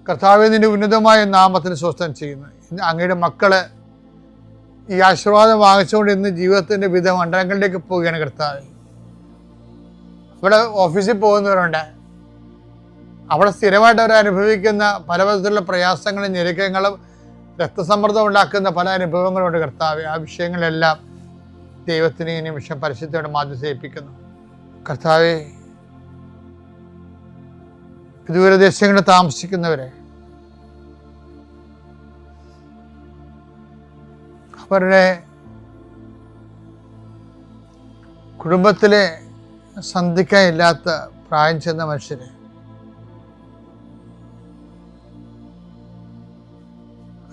കർത്താവേ, നിന്റെ ഉന്നതമായ നാമത്തിന് സ്വസ്ഥം ചെയ്യുന്നു. അങ്ങയുടെ മക്കള് ഈ ആശീർവാദം വാങ്ങിച്ചുകൊണ്ട് ഇന്ന് ജീവിതത്തിൻ്റെ വിവിധ മണ്ഡലങ്ങളിലേക്ക് പോവുകയാണ്. കർത്താവേ, ഇവിടെ ഓഫീസിൽ പോകുന്നവരുണ്ട്, അവിടെ സ്ഥിരമായിട്ട് അവർ അനുഭവിക്കുന്ന പല വിധത്തിലുള്ള പ്രയാസങ്ങളും ഞെരുക്കങ്ങളും രക്തസമ്മർദ്ദം ഉണ്ടാക്കുന്ന പല അനുഭവങ്ങളുണ്ട്. കർത്താവേ, ആ വിഷയങ്ങളെല്ലാം ദൈവത്തിന് ഈ നിമിഷം പരിശുദ്ധയോടെ മാധ്യസേൽപ്പിക്കുന്നു. കർത്താവേ, ദൂരദേശങ്ങളിൽ താമസിക്കുന്നവരെ, അവരുടെ കുടുംബത്തിലെ സന്ധിക്കാനില്ലാത്ത പ്രായം ചെന്ന മനുഷ്യരെ,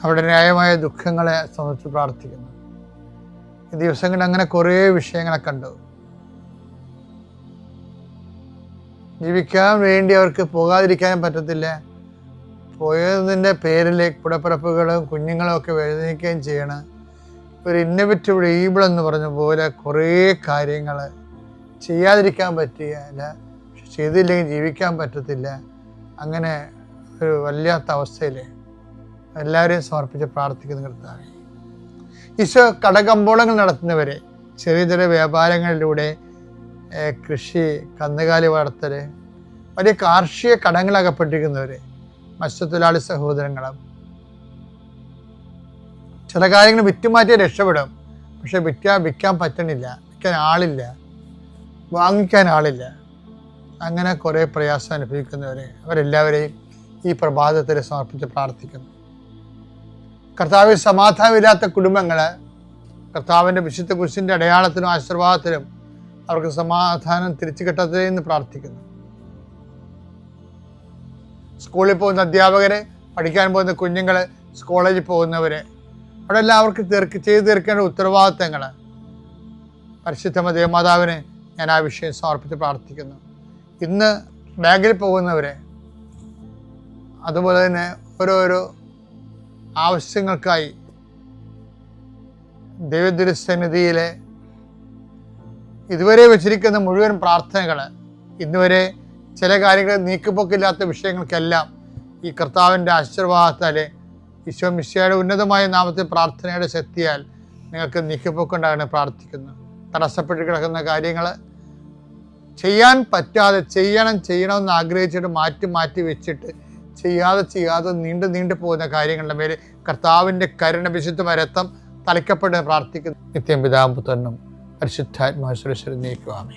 അവരുടെ ന്യായമായ ദുഃഖങ്ങളെ സംബന്ധിച്ച് പ്രാർത്ഥിക്കുന്നു. ഈ ദിവസങ്ങളിൽ അങ്ങനെ കുറേ വിഷയങ്ങളെ കണ്ടു. ജീവിക്കാൻ വേണ്ടി അവർക്ക് പോകാതിരിക്കാനും പറ്റത്തില്ല. പോയതിൻ്റെ പേരിൽ കുടപ്പിറപ്പുകളും കുഞ്ഞുങ്ങളും ഒക്കെ വേദനിക്കുകയും ചെയ്യണം. ഒരു ഇന്നോവേറ്റീവ് ഈബിൾ എന്ന് പറഞ്ഞ പോലെ കുറേ കാര്യങ്ങൾ ചെയ്യാതിരിക്കാൻ പറ്റില്ല, ചെയ്തില്ലെങ്കിൽ ജീവിക്കാൻ പറ്റത്തില്ല. അങ്ങനെ ഒരു വല്ലാത്ത അവസ്ഥയിൽ എല്ലാവരെയും സമർപ്പിച്ച് പ്രാർത്ഥിക്കുന്ന കർത്താവേ, ഈശോ കടകമ്പോളങ്ങൾ നടത്തുന്നവരെ, ചെറിയ ചെറിയ വ്യാപാരങ്ങളിലൂടെ കൃഷി, കന്നുകാലി വളർത്തൽ, വലിയ കാർഷിക കടങ്ങളകപ്പെട്ടിരിക്കുന്നവർ, മത്സ്യത്തൊഴിലാളി സഹോദരങ്ങളും, ചില കാര്യങ്ങൾ വിറ്റുമാറ്റിയാൽ രക്ഷപ്പെടും, പക്ഷെ വിൽക്കാൻ പറ്റണില്ല, വിൽക്കാൻ ആളില്ല, വാങ്ങിക്കാൻ ആളില്ല. അങ്ങനെ കുറേ പ്രയാസം അനുഭവിക്കുന്നവരെ, അവരെല്ലാവരെയും ഈ പ്രഭാതത്തിൽ സമർപ്പിച്ച് പ്രാർത്ഥിക്കുന്നു. കർത്താവിൽ സമാധാനമില്ലാത്ത കുടുംബങ്ങൾ, കർത്താവിൻ്റെ വിശുദ്ധ കുരിശിൻ്റെ അടയാളത്തിനും ആശീർവാദത്തിനും അവർക്ക് സമാധാനം തിരിച്ചു കിട്ടത്തേ എന്ന് പ്രാർത്ഥിക്കുന്നു. സ്കൂളിൽ പോകുന്ന അധ്യാപകരെ, പഠിക്കാൻ പോകുന്ന കുഞ്ഞുങ്ങൾ, കോളേജിൽ പോകുന്നവരെ, അവിടെ എല്ലാം അവർക്ക് ചെയ്തു തീർക്കേണ്ട ഉത്തരവാദിത്തങ്ങൾ പരിശുദ്ധ ദേവമാതാവിനെ ഞാൻ ആ വിഷയം സമർപ്പിച്ച് പ്രാർത്ഥിക്കുന്നു. ഇന്ന് ബാങ്കിൽ പോകുന്നവരെ, അതുപോലെ തന്നെ ഓരോരോ ആവശ്യങ്ങൾക്കായി ദൈവതിരുസന്നിധിയിലെ ഇതുവരെ വെച്ചിരിക്കുന്ന മുഴുവൻ പ്രാർത്ഥനകൾ, ഇന്നുവരെ ചില കാര്യങ്ങൾ നീക്കുപോക്കില്ലാത്ത വിഷയങ്ങൾക്കെല്ലാം ഈ കർത്താവിൻ്റെ ആശീർവാദത്താലെ ഈശോ മിശിഹായുടെ ഉന്നതമായ നാമത്തിൽ പ്രാർത്ഥനയുടെ ശക്തിയാൽ നിങ്ങൾക്ക് നീക്കുപോക്കുണ്ടാകാൻ പ്രാർത്ഥിക്കുന്നു. തടസ്സപ്പെട്ട് കിടക്കുന്ന കാര്യങ്ങൾ ചെയ്യാൻ പറ്റാതെ ചെയ്യണമെന്ന് ആഗ്രഹിച്ചിട്ട് മാറ്റി വെച്ചിട്ട് ചെയ്യാതെ നീണ്ടു പോകുന്ന കാര്യങ്ങളുടെ മേലെ കർത്താവിൻ്റെ കരുണ, വിശുദ്ധ രക്തം തളിക്കപ്പെട്ട് പ്രാർത്ഥിക്കുന്നു. നിത്യം പിതാവും പുത്രനും പരിശുദ്ധാത്മാവും നീക്കുവാമേ.